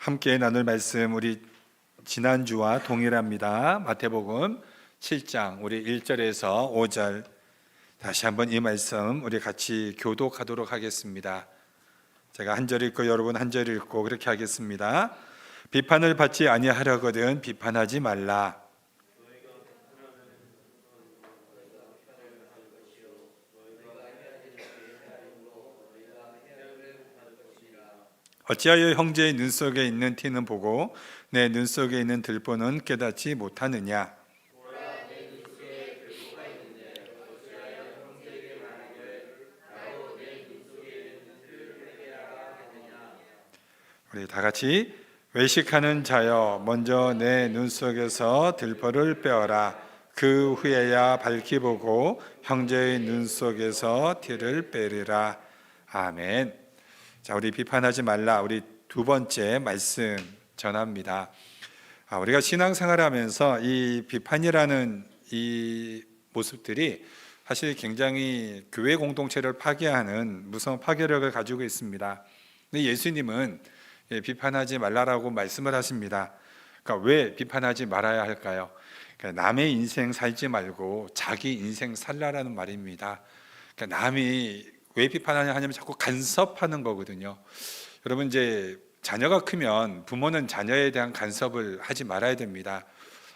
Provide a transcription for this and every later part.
함께 나눌 말씀 우리 지난주와 동일합니다. 마태복음 7장 우리 1절에서 5절 다시 한번 이 말씀 우리 같이 교독하도록 하겠습니다. 제가 한 절 읽고 여러분 한 절 읽고 그렇게 하겠습니다. 비판을 받지 아니하려거든 비판하지 말라. 어찌하여 형제의 눈 속에 있는 티는 보고 내 눈 속에 있는 들보는 깨닫지 못하느냐. 우리 다 같이 외식하는 자여 먼저 내 눈 속에서 들보를 빼어라. 그 후에야 밝히 보고 형제의 눈 속에서 티를 빼리라. 아멘. 자, 우리 비판하지 말라. 우리 두 번째 말씀 전합니다. 우리가 신앙생활하면서 이 비판이라는 이 모습들이 사실 굉장히 교회 공동체를 파괴하는 무서운 파괴력을 가지고 있습니다. 근데 예수님은 비판하지 말라라고 말씀을 하십니다. 그러니까 왜 비판하지 말아야 할까요? 그러니까 남의 인생 살지 말고 자기 인생 살라라는 말입니다. 그러니까 남이 왜 비판하냐 하냐면 자꾸 간섭하는 거거든요. 여러분 이제 자녀가 크면 부모는 자녀에 대한 간섭을 하지 말아야 됩니다.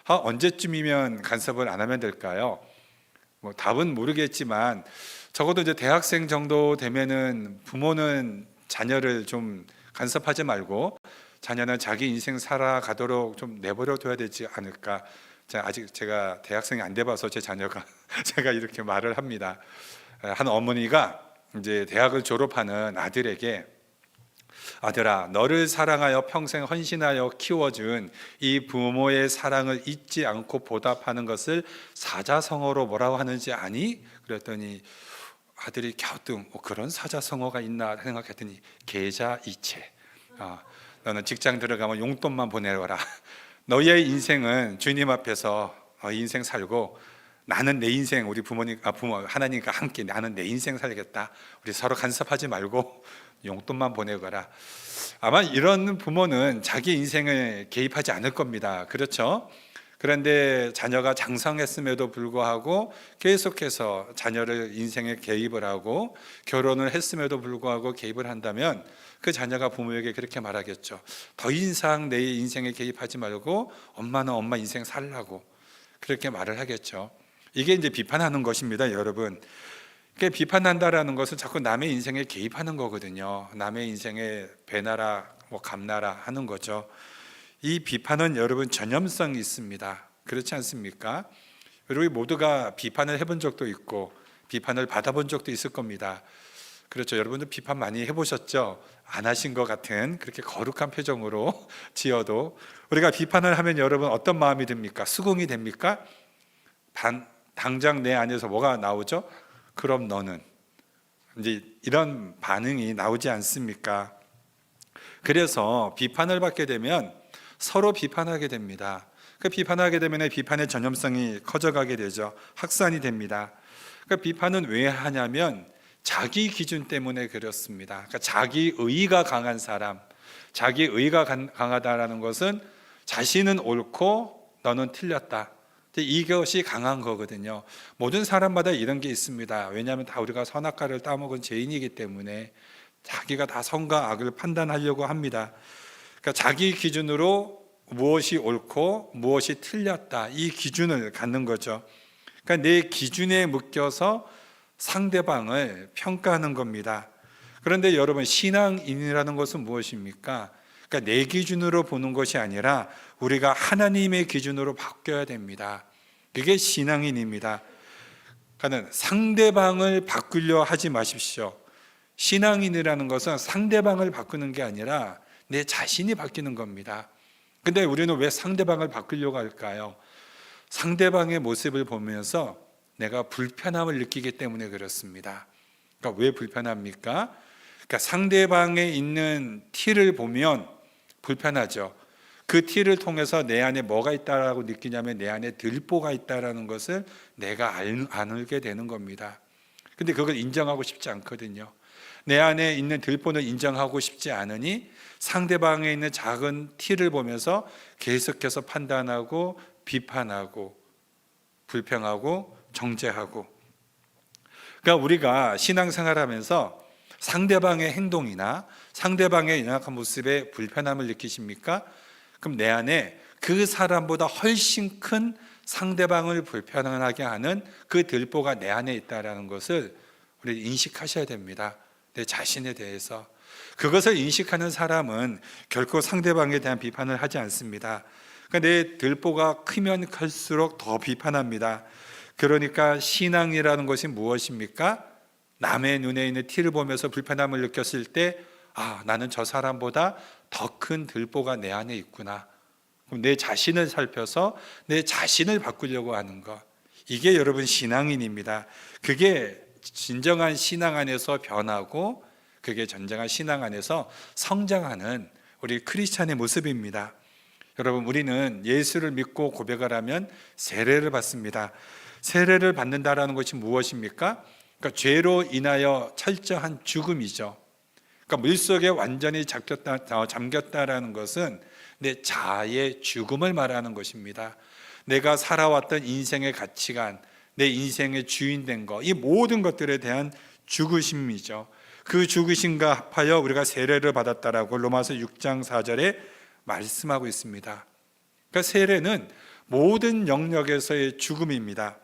언제쯤이면 간섭을 안 하면 될까요? 답은 모르겠지만 적어도 이제 대학생 정도 되면은 부모는 자녀를 좀 간섭하지 말고 자녀는 자기 인생 살아가도록 좀 내버려 둬야 되지 않을까. 아직 제가 대학생이 안 돼봐서 제 자녀가 제가 이렇게 말을 합니다. 한 어머니가 이제 대학을 졸업하는 아들에게 아들아, 너를 사랑하여 평생 헌신하여 키워준 이 부모의 사랑을 잊지 않고 보답하는 것을 사자성어로 뭐라고 하는지 아니? 그랬더니 아들이 갸우뚱 그런 사자성어가 있나 생각했더니 계좌이체. 너는 직장 들어가면 용돈만 보내라. 너의 인생은 주님 앞에서 인생 살고 나는 내 인생, 우리 부모 하나님과 함께 나는 내 인생 살겠다. 우리 서로 간섭하지 말고 용돈만 보내거라. 아마 이런 부모는 자기 인생에 개입하지 않을 겁니다. 그렇죠? 그런데 자녀가 장성했음에도 불구하고 계속해서 자녀를 인생에 개입을 하고 결혼을 했음에도 불구하고 개입을 한다면 그 자녀가 부모에게 그렇게 말하겠죠. 더 이상 내 인생에 개입하지 말고 엄마는 엄마 인생 살라고 그렇게 말을 하겠죠. 이게 이제 비판하는 것입니다, 여러분. 그러니까 비판한다라는 것은 자꾸 남의 인생에 개입하는 거거든요. 남의 인생에 배나라, 감나라 하는 거죠. 이 비판은 여러분 전염성이 있습니다. 그렇지 않습니까? 우리 모두가 비판을 해본 적도 있고 비판을 받아본 적도 있을 겁니다. 그렇죠. 여러분도 비판 많이 해보셨죠? 안 하신 것 같은 그렇게 거룩한 표정으로 지어도 우리가 비판을 하면 여러분 어떤 마음이 듭니까? 수긍이 됩니까? 당장 내 안에서 뭐가 나오죠? 그럼 너는 이제 이런 반응이 나오지 않습니까? 그래서 비판을 받게 되면 서로 비판하게 됩니다. 그 비판하게 되면 비판의 전염성이 커져가게 되죠. 확산이 됩니다. 그 비판은 왜 하냐면 자기 기준 때문에 그렇습니다. 그러니까 자기 의의가 강한 사람, 자기 의의가 강하다라는 것은 자신은 옳고 너는 틀렸다. 이것이 강한 거거든요. 모든 사람마다 이런 게 있습니다. 왜냐하면 다 우리가 선악과를 따먹은 죄인이기 때문에 자기가 다 선과 악을 판단하려고 합니다. 그러니까 자기 기준으로 무엇이 옳고 무엇이 틀렸다 이 기준을 갖는 거죠. 그러니까 내 기준에 묶여서 상대방을 평가하는 겁니다. 그런데 여러분 신앙인이라는 것은 무엇입니까? 그러니까 내 기준으로 보는 것이 아니라 우리가 하나님의 기준으로 바뀌어야 됩니다. 그게 신앙인입니다. 그러니까 상대방을 바꾸려 하지 마십시오. 신앙인이라는 것은 상대방을 바꾸는 게 아니라 내 자신이 바뀌는 겁니다. 근데 우리는 왜 상대방을 바꾸려고 할까요? 상대방의 모습을 보면서 내가 불편함을 느끼기 때문에 그렇습니다. 그러니까 왜 불편합니까? 그러니까 상대방에 있는 티를 보면 불편하죠. 그 티를 통해서 내 안에 뭐가 있다라고 느끼냐면 내 안에 들보가 있다라는 것을 내가 알게 되는 겁니다. 근데 그걸 인정하고 싶지 않거든요. 내 안에 있는 들보는 인정하고 싶지 않으니 상대방에 있는 작은 티를 보면서 계속해서 판단하고 비판하고 불평하고 정죄하고. 그러니까 우리가 신앙생활하면서 상대방의 행동이나 상대방의 연약한 모습에 불편함을 느끼십니까? 그럼 내 안에 그 사람보다 훨씬 큰 상대방을 불편하게 하는 그 들보가 내 안에 있다는 것을 우리 인식하셔야 됩니다. 내 자신에 대해서. 그것을 인식하는 사람은 결코 상대방에 대한 비판을 하지 않습니다. 그러니까 내 들보가 크면 클수록 더 비판합니다. 그러니까 신앙이라는 것이 무엇입니까? 남의 눈에 있는 티를 보면서 불편함을 느꼈을 때, 나는 저 사람보다 더 큰 들보가 내 안에 있구나. 그럼 내 자신을 살펴서 내 자신을 바꾸려고 하는 것. 이게 여러분 신앙인입니다. 그게 진정한 신앙 안에서 변하고, 그게 진정한 신앙 안에서 성장하는 우리 크리스찬의 모습입니다. 여러분, 우리는 예수를 믿고 고백을 하면 세례를 받습니다. 세례를 받는다라는 것이 무엇입니까? 그러니까 죄로 인하여 철저한 죽음이죠. 그러니까 물속에 완전히 잠겼다라는 것은 내 자아의 죽음을 말하는 것입니다. 내가 살아왔던 인생의 가치관, 내 인생의 주인 된 것, 이 모든 것들에 대한 죽으심이죠. 그 죽으심과 합하여 우리가 세례를 받았다라고 로마서 6장 4절에 말씀하고 있습니다. 그러니까 세례는 모든 영역에서의 죽음입니다.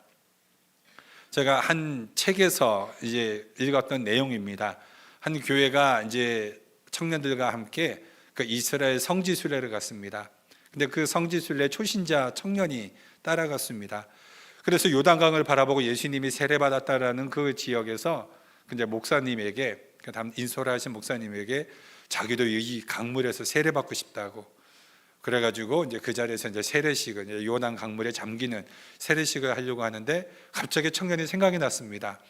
제가 한 책에서 이제 읽었던 내용입니다. 한 교회가 이제 청년들과 함께 그 이스라엘 성지 순례를 갔습니다. 근데 그 성지 순례 초신자 청년이 따라갔습니다. 그래서 요단강을 바라보고 예수님이 세례받았다라는 그 지역에서 이제 목사님에게, 인솔을 하신 목사님에게 자기도 이 강물에서 세례받고 싶다고, 그래가지고 이제 그 자리에서 이제 세례식을, 요단 강물에 잠기는 세례식을 하려고 하는데 갑자기 청년이 생각이 났습니다.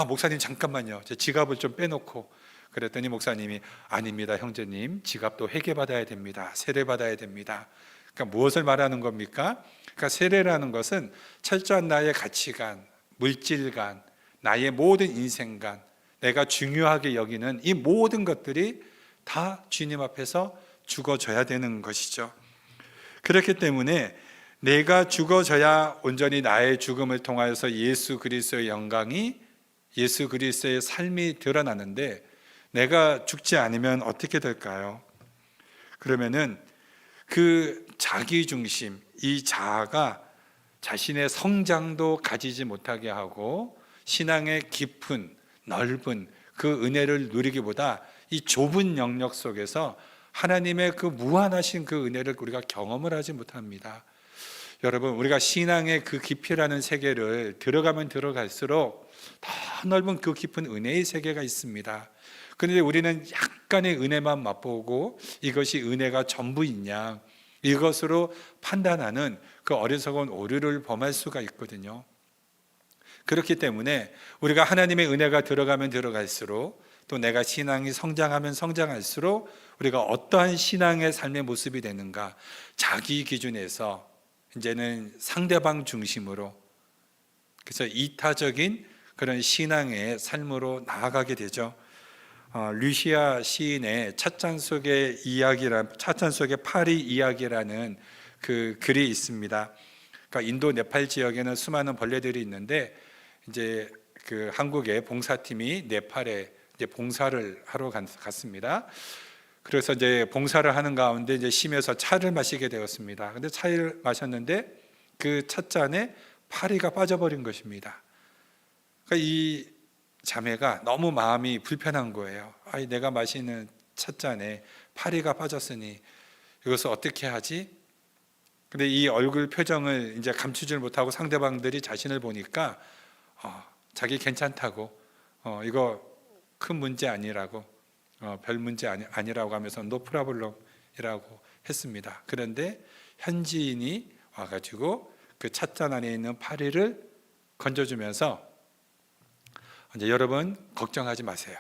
목사님 잠깐만요, 제 지갑을 좀 빼놓고. 그랬더니 목사님이 아닙니다 형제님, 지갑도 회개받아야 됩니다. 세례받아야 됩니다. 그러니까 무엇을 말하는 겁니까? 그러니까 세례라는 것은 철저한 나의 가치관, 물질관, 나의 모든 인생관, 내가 중요하게 여기는 이 모든 것들이 다 주님 앞에서 죽어져야 되는 것이죠. 그렇기 때문에 내가 죽어져야 온전히 나의 죽음을 통하여서 예수 그리스도의 영광이, 예수 그리스도의 삶이 드러나는데, 내가 죽지 않으면 어떻게 될까요? 그러면은 그 자기중심, 이 자아가 자신의 성장도 가지지 못하게 하고 신앙의 깊은 넓은 그 은혜를 누리기보다 이 좁은 영역 속에서 하나님의 그 무한하신 그 은혜를 우리가 경험을 하지 못합니다. 여러분, 우리가 신앙의 그 깊이라는 세계를 들어가면 들어갈수록 더 넓은 그 깊은 은혜의 세계가 있습니다. 그런데 우리는 약간의 은혜만 맛보고 이것이 은혜가 전부이냐, 이것으로 판단하는 그 어리석은 오류를 범할 수가 있거든요. 그렇기 때문에 우리가 하나님의 은혜가 들어가면 들어갈수록, 또 내가 신앙이 성장하면 성장할수록 우리가 어떠한 신앙의 삶의 모습이 되는가, 자기 기준에서 이제는 상대방 중심으로, 그래서 이타적인 그런 신앙의 삶으로 나아가게 되죠. 루시아 시인의 찻잔 속의 파리 이야기라는 그 글이 있습니다. 그러니까 인도 네팔 지역에는 수많은 벌레들이 있는데, 이제 그 한국의 봉사팀이 네팔에 이제 봉사를 하러 갔습니다. 그래서 이제 봉사를 하는 가운데 이제 심해서 차를 마시게 되었습니다. 근데 차를 마셨는데 그 찻잔에 파리가 빠져버린 것입니다. 그러니까 이 자매가 너무 마음이 불편한 거예요. 내가 마시는 찻잔에 파리가 빠졌으니 이것을 어떻게 하지? 근데 이 얼굴 표정을 이제 감추질 못하고 상대방들이 자신을 보니까 자기 괜찮다고, 이거 큰 문제 아니라고, 별 문제 아니라고 하면서 노 프라블럼이라고 했습니다. 그런데 현지인이 와가지고 그 찻잔 안에 있는 파리를 건져주면서, 이제 여러분 걱정하지 마세요.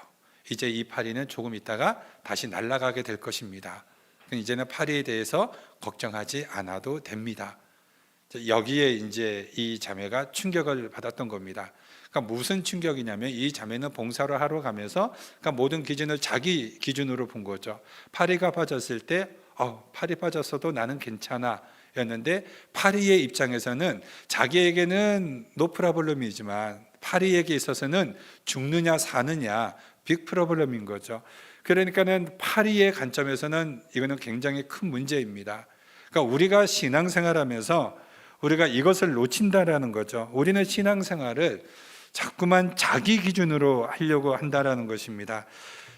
이제 이 파리는 조금 있다가 다시 날아가게 될 것입니다. 이제는 파리에 대해서 걱정하지 않아도 됩니다. 여기에 이제 이 자매가 충격을 받았던 겁니다. 그러니까 무슨 충격이냐면 이 자매는 봉사를 하러 가면서 그러니까 모든 기준을 자기 기준으로 본 거죠. 파리가 빠졌을 때 파리 빠졌어도 나는 괜찮아 였는데 파리의 입장에서는 자기에게는 노 프로블럼이지만 파리에게 있어서는 죽느냐 사느냐 빅 프로블럼인 거죠. 그러니까는 파리의 관점에서는 이거는 굉장히 큰 문제입니다. 그러니까 우리가 신앙생활하면서 우리가 이것을 놓친다라는 거죠. 우리는 신앙생활을 자꾸만 자기 기준으로 하려고 한다라는 것입니다.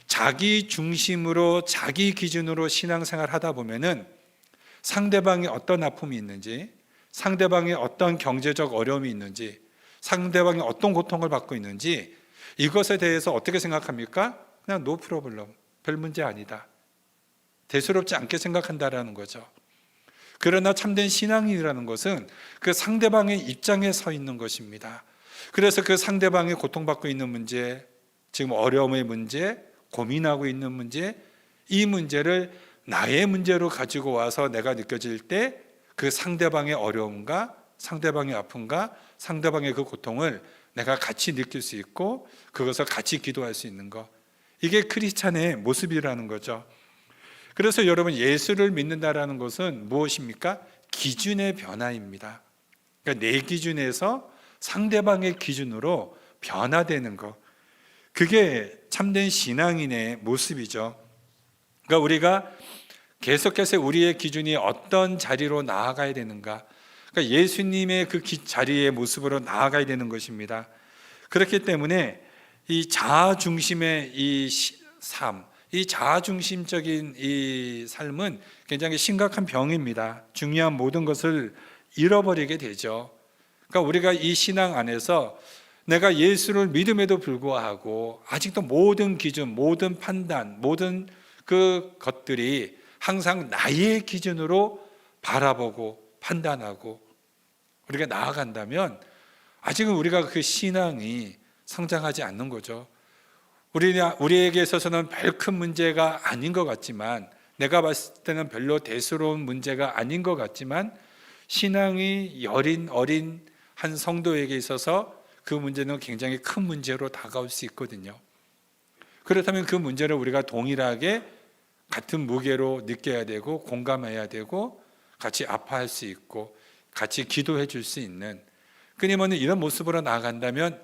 자기 중심으로 자기 기준으로 신앙생활 하다 보면은 상대방이 어떤 아픔이 있는지, 상대방이 어떤 경제적 어려움이 있는지, 상대방이 어떤 고통을 받고 있는지 이것에 대해서 어떻게 생각합니까? 그냥 노 프로블럼, 별 문제 아니다. 대수롭지 않게 생각한다라는 거죠. 그러나 참된 신앙이라는 것은 그 상대방의 입장에 서 있는 것입니다. 그래서 그 상대방이 고통받고 있는 문제, 지금 어려움의 문제, 고민하고 있는 문제, 이 문제를 나의 문제로 가지고 와서 내가 느껴질 때 그 상대방의 어려움과 상대방의 아픔과 상대방의 그 고통을 내가 같이 느낄 수 있고 그것을 같이 기도할 수 있는 것, 이게 크리스찬의 모습이라는 거죠. 그래서 여러분, 예수를 믿는다라는 것은 무엇입니까? 기준의 변화입니다. 그러니까 내 기준에서 상대방의 기준으로 변화되는 것, 그게 참된 신앙인의 모습이죠. 그러니까 우리가 계속해서 우리의 기준이 어떤 자리로 나아가야 되는가, 그러니까 예수님의 그 자리의 모습으로 나아가야 되는 것입니다. 그렇기 때문에 이 자아 중심의 이 삶, 이 자아 중심적인 이 삶은 굉장히 심각한 병입니다. 중요한 모든 것을 잃어버리게 되죠. 그러니까 우리가 이 신앙 안에서 내가 예수를 믿음에도 불구하고 아직도 모든 기준, 모든 판단, 모든 그 것들이 항상 나의 기준으로 바라보고 판단하고 우리가 나아간다면 아직은 우리가 그 신앙이 성장하지 않는 거죠. 우리에게 있어서는 별 큰 문제가 아닌 것 같지만, 내가 봤을 때는 별로 대수로운 문제가 아닌 것 같지만, 신앙이 여린 어린 한 성도에게 있어서 그 문제는 굉장히 큰 문제로 다가올 수 있거든요. 그렇다면 그 문제를 우리가 동일하게 같은 무게로 느껴야 되고 공감해야 되고 같이 아파할 수 있고 같이 기도해 줄 수 있는, 끊임없는 이런 모습으로 나아간다면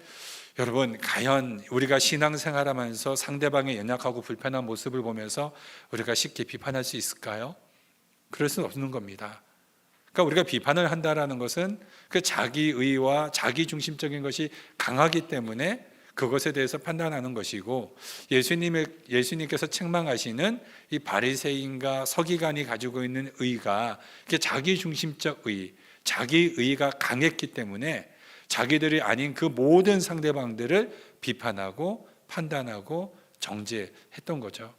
여러분, 과연 우리가 신앙생활하면서 상대방의 연약하고 불편한 모습을 보면서 우리가 쉽게 비판할 수 있을까요? 그럴 수는 없는 겁니다. 그러니까 우리가 비판을 한다라는 것은 그 자기의와 자기중심적인 것이 강하기 때문에 그것에 대해서 판단하는 것이고, 예수님께서 책망하시는 이 바리새인과 서기관이 가지고 있는 의가 자기중심적 의, 자기의가 강했기 때문에 자기들이 아닌 그 모든 상대방들을 비판하고 판단하고 정죄했던 거죠.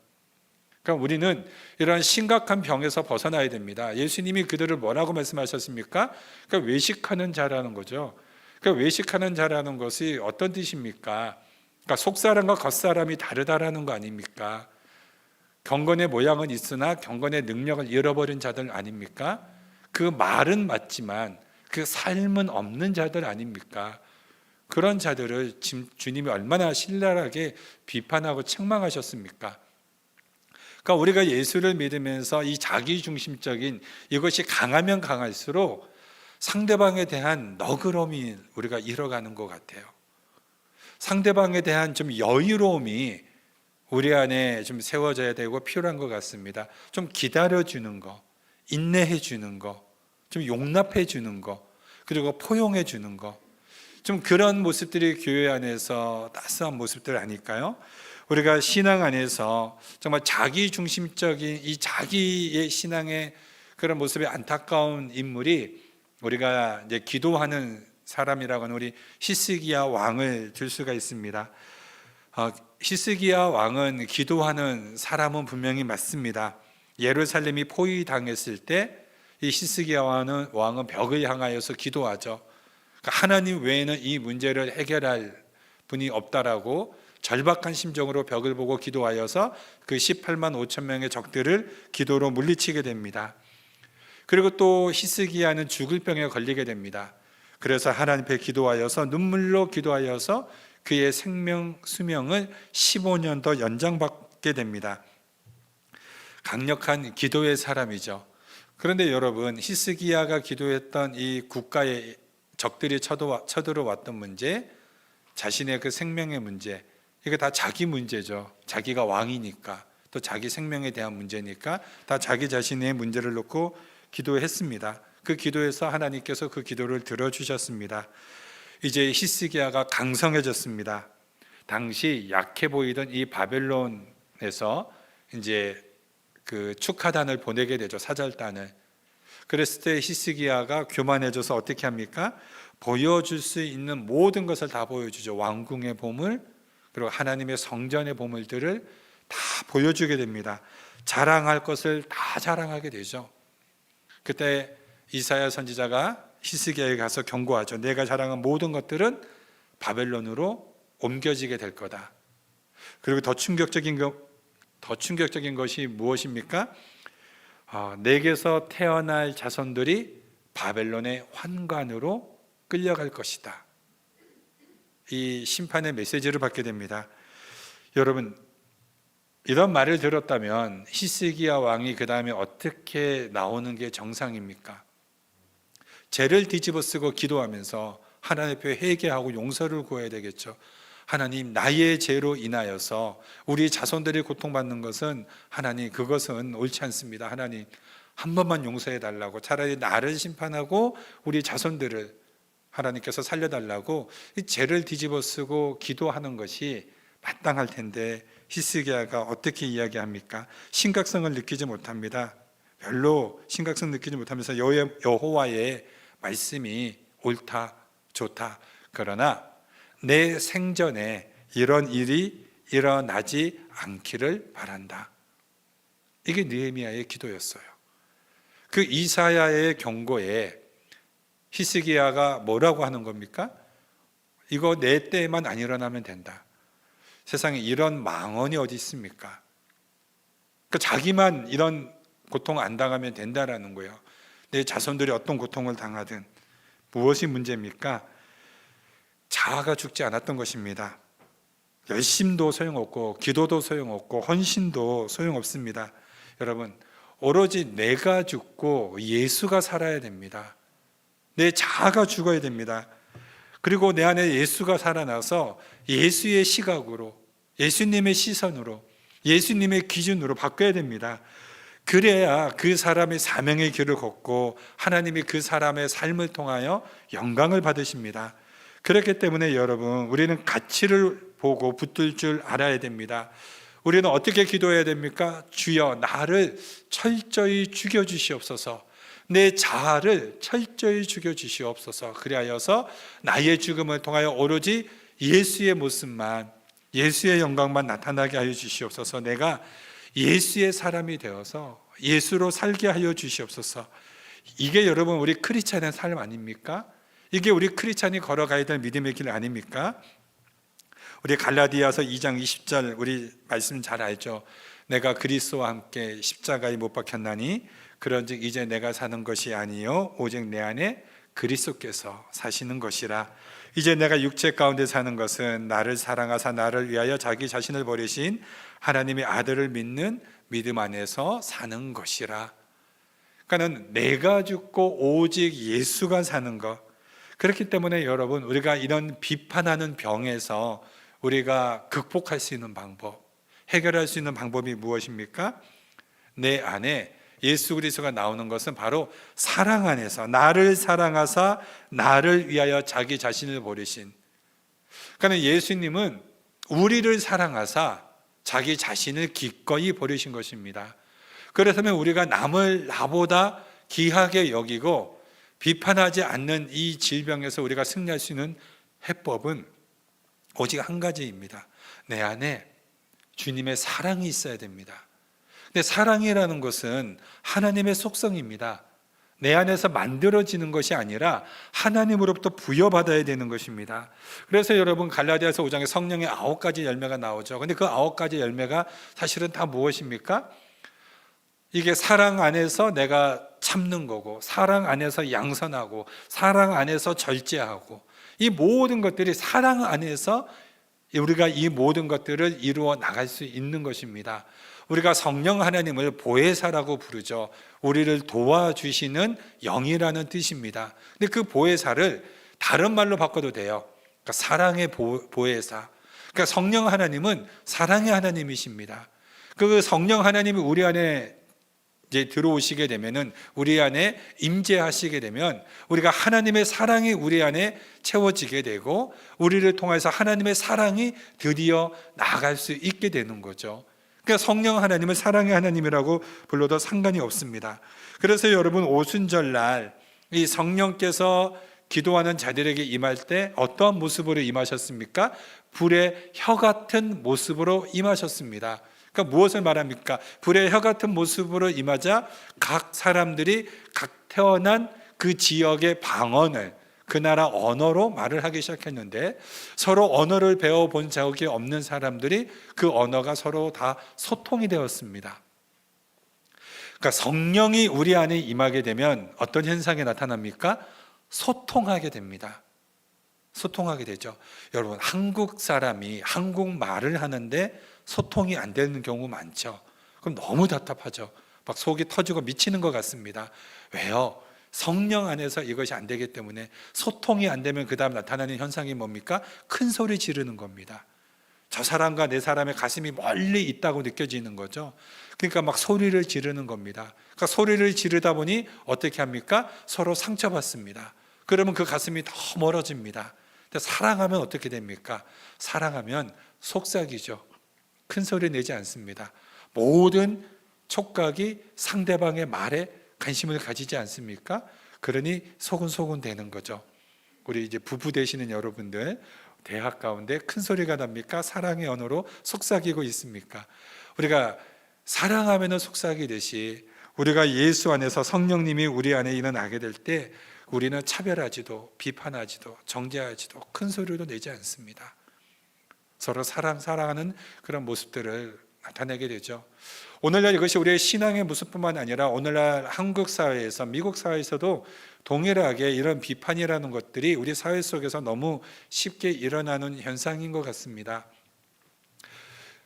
그러니까 우리는 이러한 심각한 병에서 벗어나야 됩니다. 예수님이 그들을 뭐라고 말씀하셨습니까? 그러니까 외식하는 자라는 거죠. 그러니까 외식하는 자라는 것이 어떤 뜻입니까? 그러니까 속사람과 겉사람이 다르다라는 거 아닙니까? 경건의 모양은 있으나 경건의 능력을 잃어버린 자들 아닙니까? 그 말은 맞지만 그 삶은 없는 자들 아닙니까? 그런 자들을 주님이 얼마나 신랄하게 비판하고 책망하셨습니까? 그러니까 우리가 예수를 믿으면서 이 자기중심적인 이것이 강하면 강할수록 상대방에 대한 너그러움이 우리가 잃어가는 것 같아요. 상대방에 대한 좀 여유로움이 우리 안에 좀 세워져야 되고 필요한 것 같습니다. 좀 기다려주는 거, 인내해주는 거, 좀 용납해주는 거, 그리고 포용해주는 거, 좀 그런 모습들이 교회 안에서 따스한 모습들 아닐까요? 우리가 신앙 안에서 정말 자기중심적인 이 자기의 신앙의 그런 모습의 안타까운 인물이, 우리가 이제 기도하는 사람이라고 하는 우리 히스기야 왕을 들 수가 있습니다. 히스기야 왕은 기도하는 사람은 분명히 맞습니다. 예루살렘이 포위당했을 때 이 히스기야 왕은 벽을 향하여서 기도하죠. 그러니까 하나님 외에는 이 문제를 해결할 분이 없다라고 절박한 심정으로 벽을 보고 기도하여서 그 18만 5천 명의 적들을 기도로 물리치게 됩니다. 그리고 또 히스기야는 죽을 병에 걸리게 됩니다. 그래서 하나님 앞에 기도하여서 눈물로 기도하여서 그의 생명 수명을 15년 더 연장받게 됩니다. 강력한 기도의 사람이죠. 그런데 여러분, 히스기야가 기도했던 이 국가의 적들이 쳐들어왔던 문제, 자신의 그 생명의 문제, 이게 다 자기 문제죠. 자기가 왕이니까, 또 자기 생명에 대한 문제니까 다 자기 자신의 문제를 놓고 기도했습니다. 그 기도에서 하나님께서 그 기도를 들어주셨습니다. 이제 히스기야가 강성해졌습니다. 당시 약해 보이던 이 바벨론에서 이제 그 축하단을 보내게 되죠. 사절단을. 그랬을 때 히스기야가 교만해져서 어떻게 합니까? 보여줄 수 있는 모든 것을 다 보여주죠. 왕궁의 보물, 그리고 하나님의 성전의 보물들을 다 보여주게 됩니다. 자랑할 것을 다 자랑하게 되죠. 그때 이사야 선지자가 히스기야에 가서 경고하죠. 내가 자랑한 모든 것들은 바벨론으로 옮겨지게 될 거다. 그리고 더 충격적인 것이 무엇입니까? 내게서 태어날 자손들이 바벨론의 환관으로 끌려갈 것이다. 이 심판의 메시지를 받게 됩니다. 여러분, 이런 말을 들었다면 히스기야 왕이 그 다음에 어떻게 나오는 게 정상입니까? 죄를 뒤집어쓰고 기도하면서 하나님 앞에 회개하고 용서를 구해야 되겠죠. 하나님, 나의 죄로 인하여서 우리 자손들이 고통받는 것은 하나님, 그것은 옳지 않습니다. 하나님, 한 번만 용서해 달라고, 차라리 나를 심판하고 우리 자손들을 하나님께서 살려달라고 이 죄를 뒤집어쓰고 기도하는 것이 마땅할 텐데 히스기야가 어떻게 이야기합니까? 심각성을 느끼지 못합니다. 별로 심각성 느끼지 못하면서 여호와의 말씀이 옳다, 좋다. 그러나 내 생전에 이런 일이 일어나지 않기를 바란다. 이게 느헤미야의 기도였어요. 그 이사야의 경고에 히스기야가 뭐라고 하는 겁니까? 이거 내 때에만 안 일어나면 된다. 세상에 이런 망언이 어디 있습니까? 그 자기만 이런 고통 안 당하면 된다라는 거예요. 내 자손들이 어떤 고통을 당하든. 무엇이 문제입니까? 자아가 죽지 않았던 것입니다. 열심도 소용없고 기도도 소용없고 헌신도 소용없습니다. 여러분, 오로지 내가 죽고 예수가 살아야 됩니다. 내 자아가 죽어야 됩니다. 그리고 내 안에 예수가 살아나서 예수의 시각으로, 예수님의 시선으로, 예수님의 기준으로 바꿔야 됩니다. 그래야 그 사람의 사명의 길을 걷고 하나님이 그 사람의 삶을 통하여 영광을 받으십니다. 그렇기 때문에 여러분, 우리는 가치를 보고 붙들 줄 알아야 됩니다. 우리는 어떻게 기도해야 됩니까? 주여, 나를 철저히 죽여주시옵소서. 내 자아를 철저히 죽여주시옵소서. 그리하여서 나의 죽음을 통하여 오로지 예수의 모습만, 예수의 영광만 나타나게 하여 주시옵소서. 내가 예수의 사람이 되어서 예수로 살게 하여 주시옵소서. 이게 여러분, 우리 크리스찬의 삶 아닙니까? 이게 우리 크리스찬이 걸어가야 될 믿음의 길 아닙니까? 우리 갈라디아서 2장 20절 우리 말씀 잘 알죠. 내가 그리스도와 함께 십자가에 못 박혔나니 그런즉 이제 내가 사는 것이 아니요 오직 내 안에 그리스도께서 사시는 것이라. 이제 내가 육체 가운데 사는 것은 나를 사랑하사 나를 위하여 자기 자신을 버리신 하나님의 아들을 믿는 믿음 안에서 사는 것이라. 그러니까 내가 죽고 오직 예수가 사는 것. 그렇기 때문에 여러분, 우리가 이런 비판하는 병에서 우리가 극복할 수 있는 방법, 해결할 수 있는 방법이 무엇입니까? 내 안에 예수 그리스도가 나오는 것은 바로 사랑 안에서 나를 사랑하사 나를 위하여 자기 자신을 버리신. 그러니까 예수님은 우리를 사랑하사 자기 자신을 기꺼이 버리신 것입니다. 그렇다면 우리가 남을 나보다 귀하게 여기고 비판하지 않는 이 질병에서 우리가 승리할 수 있는 해법은 오직 한 가지입니다. 내 안에 주님의 사랑이 있어야 됩니다. 근데 사랑이라는 것은 하나님의 속성입니다. 내 안에서 만들어지는 것이 아니라 하나님으로부터 부여받아야 되는 것입니다. 그래서 여러분, 갈라디아서 5장에 성령의 9가지 열매가 나오죠. 근데 그 9가지 열매가 사실은 다 무엇입니까? 이게 사랑 안에서 내가 참는 거고, 사랑 안에서 양선하고, 사랑 안에서 절제하고, 이 모든 것들이 사랑 안에서 우리가 이 모든 것들을 이루어 나갈 수 있는 것입니다. 우리가 성령 하나님을 보혜사라고 부르죠. 우리를 도와주시는 영이라는 뜻입니다. 근데 그 보혜사를 다른 말로 바꿔도 돼요. 그러니까 사랑의 보혜사. 그러니까 성령 하나님은 사랑의 하나님이십니다. 그 성령 하나님이 우리 안에 이제 들어오시게 되면은, 우리 안에 임재하시게 되면 우리가 하나님의 사랑이 우리 안에 채워지게 되고, 우리를 통해서 하나님의 사랑이 드디어 나아갈 수 있게 되는 거죠. 그러니까 성령 하나님을 사랑의 하나님이라고 불러도 상관이 없습니다. 그래서 여러분, 오순절날 이 성령께서 기도하는 자들에게 임할 때 어떠한 모습으로 임하셨습니까? 불의 혀 같은 모습으로 임하셨습니다. 그러니까 무엇을 말합니까? 불의 혀 같은 모습으로 임하자 각 사람들이 각 태어난 그 지역의 방언을, 그 나라 언어로 말을 하기 시작했는데, 서로 언어를 배워본 적이 없는 사람들이 그 언어가 서로 다 소통이 되었습니다. 그러니까 성령이 우리 안에 임하게 되면 어떤 현상이 나타납니까? 소통하게 됩니다. 소통하게 되죠. 여러분, 한국 사람이 한국말을 하는데 소통이 안 되는 경우 많죠. 그럼 너무 답답하죠. 막 속이 터지고 미치는 것 같습니다. 왜요? 성령 안에서 이것이 안 되기 때문에. 소통이 안 되면 그 다음 나타나는 현상이 뭡니까? 큰 소리 지르는 겁니다. 저 사람과 내 사람의 가슴이 멀리 있다고 느껴지는 거죠. 그러니까 막 소리를 지르는 겁니다. 그러니까 소리를 지르다 보니 어떻게 합니까? 서로 상처받습니다. 그러면 그 가슴이 더 멀어집니다. 근데 사랑하면 어떻게 됩니까? 사랑하면 속삭이죠. 큰 소리 내지 않습니다. 모든 촉각이 상대방의 말에 관심을 가지지 않습니까? 그러니 소근소근 되는 거죠. 우리 이제 부부 되시는 여러분들, 대학 가운데 큰 소리가 납니까? 사랑의 언어로 속삭이고 있습니까? 우리가 사랑하면 속삭이듯이, 우리가 예수 안에서 성령님이 우리 안에 일어나게 될 때 우리는 차별하지도 비판하지도 정죄하지도 큰 소리도 내지 않습니다. 서로 사랑하는 그런 모습들을 나타내게 되죠. 오늘날 이것이 우리의 신앙의 모습뿐만 아니라 오늘날 한국 사회에서, 미국 사회에서도 동일하게 이런 비판이라는 것들이 우리 사회 속에서 너무 쉽게 일어나는 현상인 것 같습니다.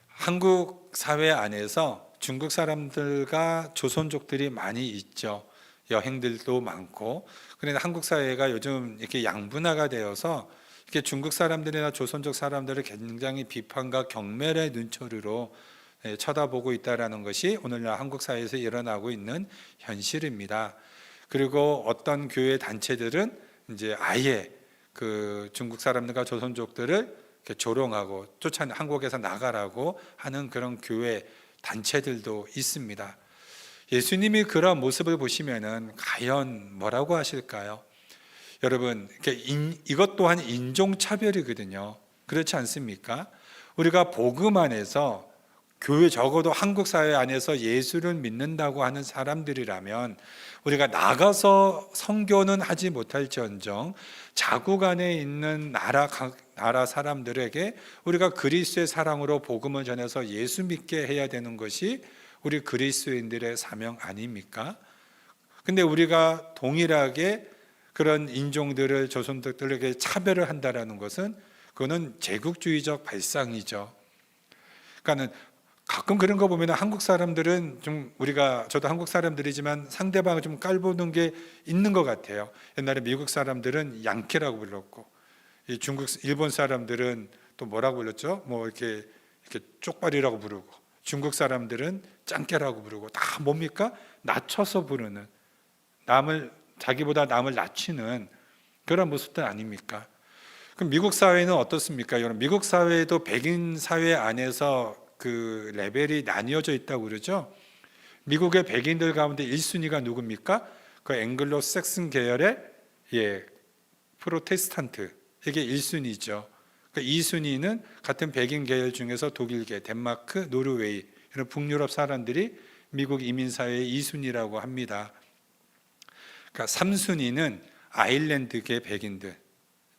한국 사회 안에서 중국 사람들과 조선족들이 많이 있죠. 여행들도 많고. 그런데 한국 사회가 요즘 이렇게 양분화가 되어서 이렇게 중국 사람들이나 조선족 사람들을 굉장히 비판과 경멸의 눈초리로 쳐다보고 있다는 것이 오늘날 한국 사회에서 일어나고 있는 현실입니다. 그리고 어떤 교회 단체들은 이제 아예 그 중국 사람들과 조선족들을 조롱하고 한국에서 나가라고 하는 그런 교회 단체들도 있습니다. 예수님이 그런 모습을 보시면은 과연 뭐라고 하실까요? 여러분, 이것 또한 인종차별이거든요. 그렇지 않습니까? 우리가 복음 안에서, 교회, 적어도 한국 사회 안에서 예수를 믿는다고 하는 사람들이라면 우리가 나가서 선교는 하지 못할지언정 자국 안에 있는 나라 사람들에게 우리가 그리스도의 사랑으로 복음을 전해서 예수 믿게 해야 되는 것이 우리 그리스도인들의 사명 아닙니까? 근데 우리가 동일하게 그런 인종들을, 조선족들에게 차별을 한다는 것은 그거는 제국주의적 발상이죠. 그러니까는 가끔 그런 거 보면 한국 사람들은 좀, 저도 한국 사람들이지만 상대방을 좀 깔보는 게 있는 것 같아요. 옛날에 미국 사람들은 양키라고 불렀고, 일본 사람들은 또 뭐라고 불렀죠? 뭐 이렇게 쪽발이라고 부르고, 중국 사람들은 짱깨라고 부르고, 다 뭡니까? 낮춰서 부르는, 자기보다 남을 낮추는 그런 모습들 아닙니까? 그럼 미국 사회는 어떻습니까? 여러분, 미국 사회도 백인 사회 안에서 그 레벨이 나뉘어져 있다고 그러죠. 미국의 백인들 가운데 1순위가 누굽니까? 그 앵글로 색슨 계열의 프로테스탄트, 이게 1순위죠. 그 2순위는 같은 백인 계열 중에서 독일계, 덴마크, 노르웨이 이런 북유럽 사람들이 미국 이민사회의 2순위라고 합니다. 그러니까 3순위는 아일랜드계 백인들,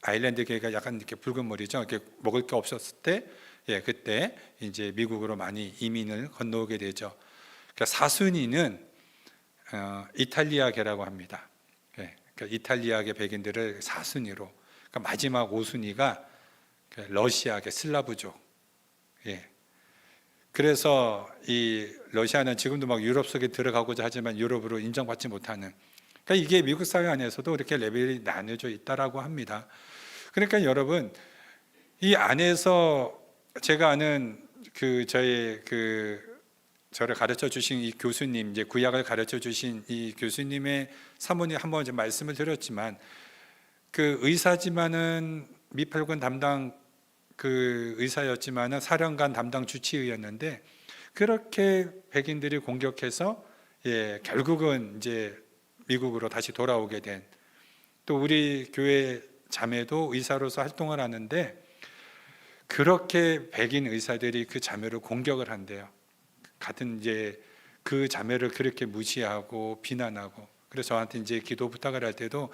아일랜드계가 약간 이렇게 붉은 머리죠. 이렇게 먹을 게 없었을 때, 그때 이제 미국으로 많이 이민을 건너오게 되죠. 그러니까 4순위는 이탈리아계라고 합니다. 예, 그러니까 이탈리아계 백인들을 4순위로, 그러니까 마지막 5순위가 러시아계 슬라브족. 예. 그래서 이 러시아는 지금도 막 유럽 속에 들어가고자 하지만 유럽으로 인정받지 못하는, 그러니까 이게 미국 사회 안에서도 이렇게 레벨이 나뉘어져 있다라고 합니다. 그러니까 여러분, 이 안에서 제가 아는 저를 가르쳐 주신 이 교수님, 이제 구약을 가르쳐 주신 이 교수님의 사모님 한번 이제 말씀을 드렸지만, 그 의사지만은 미팔군 담당 그 의사였지만은 사령관 담당 주치의였는데, 그렇게 백인들이 공격해서 결국은 이제 미국으로 다시 돌아오게 된, 또 우리 교회 자매도 의사로서 활동을 하는데, 그렇게 백인 의사들이 그 자매를 공격을 한대요. 같은 이제 그 자매를 그렇게 무시하고 비난하고, 그래서 저한테 이제 기도 부탁을 할 때도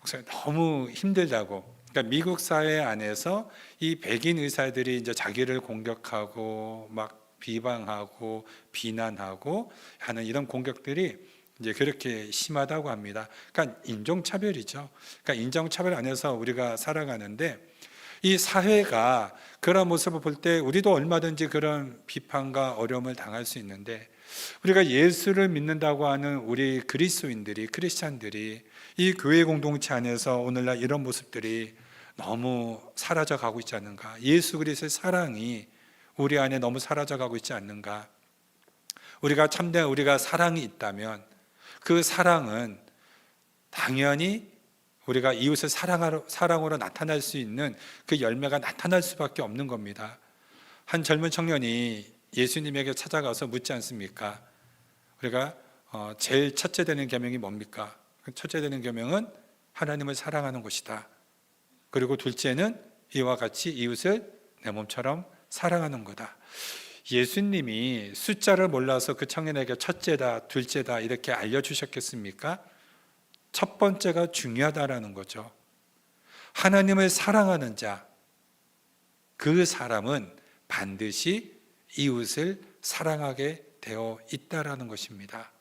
목사님 너무 힘들다고. 그러니까 미국 사회 안에서 이 백인 의사들이 이제 자기를 공격하고 막 비방하고 비난하고 하는 이런 공격들이 이제 그렇게 심하다고 합니다. 그러니까 인종차별이죠. 그러니까 인종차별 안에서 우리가 살아가는데, 이 사회가 그런 모습을 볼 때 우리도 얼마든지 그런 비판과 어려움을 당할 수 있는데, 우리가 예수를 믿는다고 하는 우리 그리스도인들이, 크리스찬들이 이 교회 공동체 안에서 오늘날 이런 모습들이 너무 사라져 가고 있지 않는가? 예수 그리스도의 사랑이 우리 안에 너무 사라져 가고 있지 않는가? 우리가 참된 우리가 사랑이 있다면 그 사랑은 당연히 우리가 이웃을 사랑으로 나타날 수 있는 그 열매가 나타날 수밖에 없는 겁니다. 한 젊은 청년이 예수님에게 찾아가서 묻지 않습니까? 우리가 제일 첫째 되는 계명이 뭡니까? 첫째 되는 계명은 하나님을 사랑하는 것이다. 그리고 둘째는 이와 같이 이웃을 내 몸처럼 사랑하는 거다. 예수님이 숫자를 몰라서 그 청년에게 첫째다, 둘째다 이렇게 알려주셨겠습니까? 첫 번째가 중요하다라는 거죠. 하나님을 사랑하는 자, 그 사람은 반드시 이웃을 사랑하게 되어 있다라는 것입니다.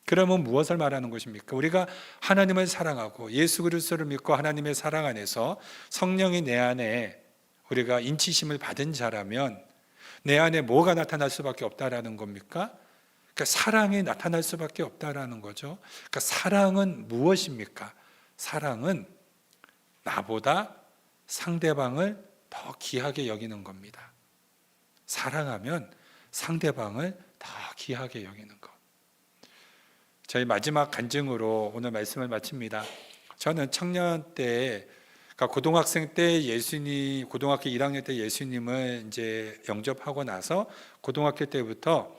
그러면 무엇을 말하는 것입니까? 우리가 하나님을 사랑하고 예수 그리스도를 믿고 하나님의 사랑 안에서 성령이 내 안에 우리가 인치심을 받은 자라면 내 안에 뭐가 나타날 수밖에 없다라는 겁니까? 그러니까 사랑이 나타날 수밖에 없다라는 거죠. 그러니까 사랑은 무엇입니까? 사랑은 나보다 상대방을 더 귀하게 여기는 겁니다. 사랑하면 상대방을 더 귀하게 여기는 것. 저희 마지막 간증으로 오늘 말씀을 마칩니다. 저는 청년 때, 그러니까 고등학생 때 고등학교 1학년 때 예수님을 이제 영접하고 나서 고등학교 때부터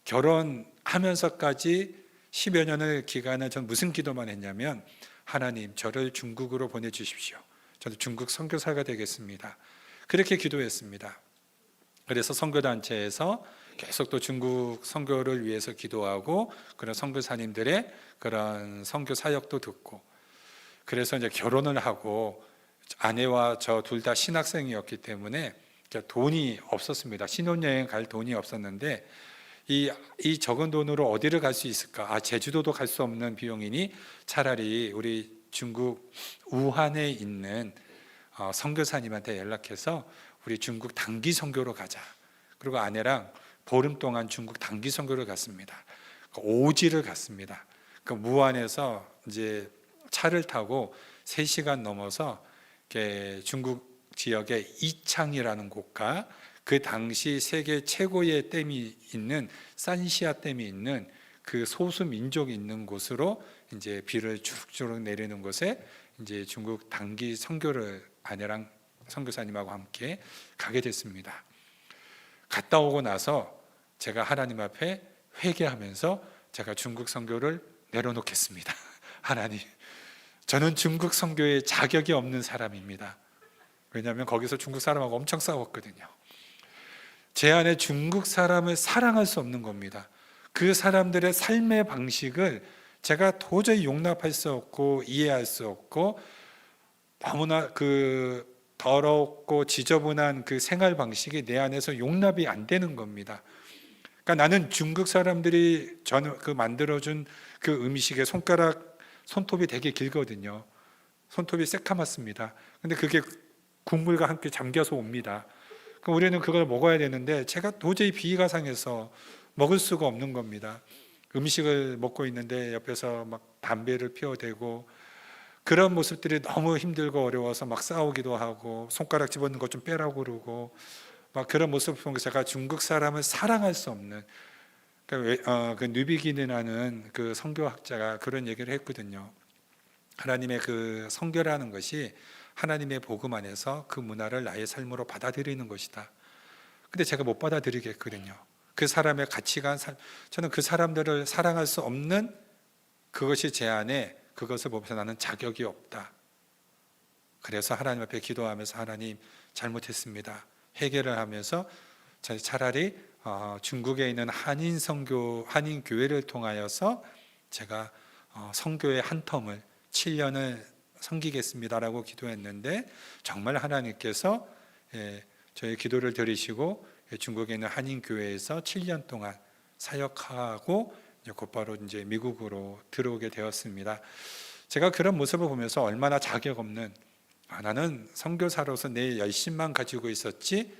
결혼하면서까지 10여 년의 기간을 전 무슨 기도만 했냐면, 하나님 저를 중국으로 보내주십시오. 저도 중국 선교사가 되겠습니다. 그렇게 기도했습니다. 그래서 선교단체에서 계속 또 중국 선교를 위해서 기도하고 그런 선교사님들의 그런 선교 사역도 듣고, 그래서 이제 결혼을 하고 아내와 저 둘 다 신학생이었기 때문에 돈이 없었습니다. 신혼여행 갈 돈이 없었는데 이 적은 돈으로 어디를 갈 수 있을까? 제주도도 갈 수 없는 비용이니 차라리 우리 중국 우한에 있는 선교사님한테 연락해서 우리 중국 단기 선교로 가자. 그리고 아내랑 보름 동안 중국 단기 선교를 갔습니다. 오지를 갔습니다. 무안에서 이제 차를 타고 3시간 넘어서 중국 지역의 이창이라는 곳과 그 당시 세계 최고의 댐이 있는 산시아 댐이 있는 그 소수 민족이 있는 곳으로 이제 비를 주룩주룩 내리는 곳에 이제 중국 단기 선교를 아내랑 선교사님하고 함께 가게 됐습니다. 갔다 오고 나서 제가 하나님 앞에 회개하면서 제가 중국 선교를 내려놓겠습니다. 하나님, 저는 중국 선교에 자격이 없는 사람입니다. 왜냐하면 거기서 중국 사람하고 엄청 싸웠거든요. 제 안에 중국 사람을 사랑할 수 없는 겁니다. 그 사람들의 삶의 방식을 제가 도저히 용납할 수 없고 이해할 수 없고, 너무나 그 더럽고 지저분한 그 생활 방식이 내 안에서 용납이 안 되는 겁니다. 그러니까 나는 중국 사람들이 저는 그 만들어준 그 음식에 손톱이 되게 길거든요. 손톱이 새카맣습니다. 근데 그게 국물과 함께 잠겨서 옵니다. 그럼 우리는 그걸 먹어야 되는데 제가 도저히 비위가 상해서 먹을 수가 없는 겁니다. 음식을 먹고 있는데 옆에서 막 담배를 피워대고, 그런 모습들이 너무 힘들고 어려워서 막 싸우기도 하고, 손가락 집어넣는 것 좀 빼라고 그러고, 막 그런 모습을 보면 제가 중국 사람을 사랑할 수 없는, 그 뉴비긴이라는 그 선교학자가 그런 얘기를 했거든요. 하나님의 그 선교라는 것이 하나님의 복음 안에서 그 문화를 나의 삶으로 받아들이는 것이다. 근데 제가 못 받아들이겠거든요. 그 사람의 가치관, 저는 그 사람들을 사랑할 수 없는 그것이 제 안에, 그것을 보면서 나는 자격이 없다. 그래서 하나님 앞에 기도하면서 하나님 잘못했습니다, 해결을 하면서 차라리 중국에 있는 한인 교회를 통하여서 제가 선교의 한 텀을 7년을 섬기겠습니다라고 기도했는데, 정말 하나님께서 저의 기도를 들으시고 중국에 있는 한인 교회에서 7년 동안 사역하고 곧바로 이제 미국으로 들어오게 되었습니다. 제가 그런 모습을 보면서 얼마나 자격 없는, 나는 선교사로서 내 열심만 가지고 있었지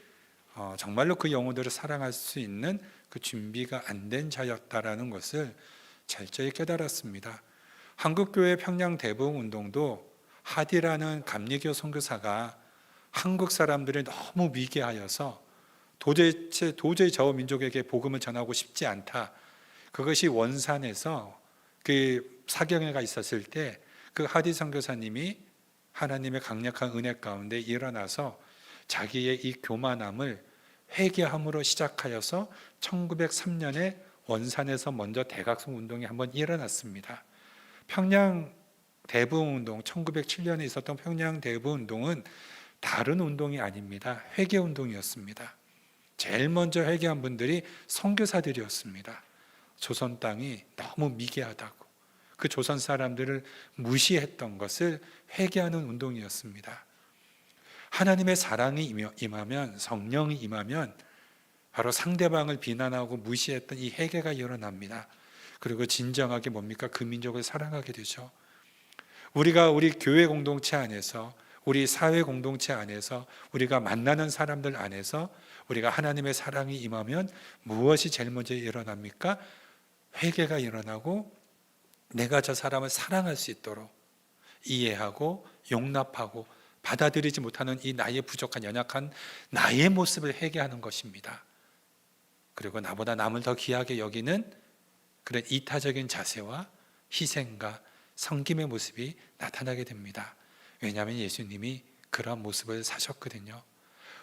정말로 그 영혼들을 사랑할 수 있는 그 준비가 안 된 자였다라는 것을 철저히 깨달았습니다. 한국교회 평양 대부흥 운동도 하디라는 감리교 선교사가 한국 사람들이 너무 미개하여서 도저히 저 민족에게 복음을 전하고 싶지 않다. 그것이 원산에서 그 사경회가 있었을 때 그 하디 선교사님이 하나님의 강력한 은혜 가운데 일어나서 자기의 이 교만함을 회개함으로 시작하여서 1903년에 원산에서 먼저 대각성 운동이 한번 일어났습니다. 평양 대부흥 운동, 1907년에 있었던 평양 대부흥 운동은 다른 운동이 아닙니다. 회개 운동이었습니다. 제일 먼저 회개한 분들이 선교사들이었습니다. 조선 땅이 너무 미개하다고, 그 조선 사람들을 무시했던 것을 회개하는 운동이었습니다. 하나님의 사랑이 임하면, 성령이 임하면 바로 상대방을 비난하고 무시했던 이 회개가 일어납니다. 그리고 진정하게 뭡니까? 그 민족을 사랑하게 되죠. 우리가 우리 교회 공동체 안에서, 우리 사회 공동체 안에서, 우리가 만나는 사람들 안에서 우리가 하나님의 사랑이 임하면 무엇이 제일 먼저 일어납니까? 회개가 일어나고 내가 저 사람을 사랑할 수 있도록 이해하고 용납하고 받아들이지 못하는 이 나의 부족한 연약한 나의 모습을 회개하는 것입니다. 그리고 나보다 남을 더 귀하게 여기는 그런 이타적인 자세와 희생과 섬김의 모습이 나타나게 됩니다. 왜냐하면 예수님이 그런 모습을 사셨거든요.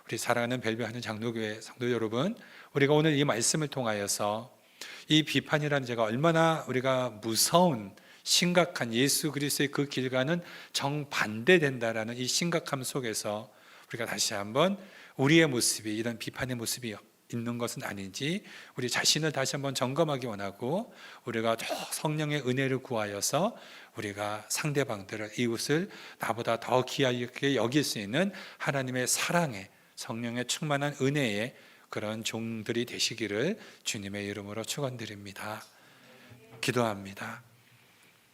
우리 사랑하는 벨벳하는 장로교회 성도 여러분, 우리가 오늘 이 말씀을 통하여서 이 비판이라는 죄가 얼마나 우리가 무서운 심각한 예수 그리스도의 그 길과는 정반대된다라는 이 심각함 속에서 우리가 다시 한번 우리의 모습이 이런 비판의 모습이 있는 것은 아닌지 우리 자신을 다시 한번 점검하기 원하고, 우리가 더 성령의 은혜를 구하여서 우리가 상대방들을, 이웃을 나보다 더 귀하게 여길 수 있는 하나님의 사랑에, 성령의 충만한 은혜에 그런 종들이 되시기를 주님의 이름으로 축원드립니다. 기도합니다.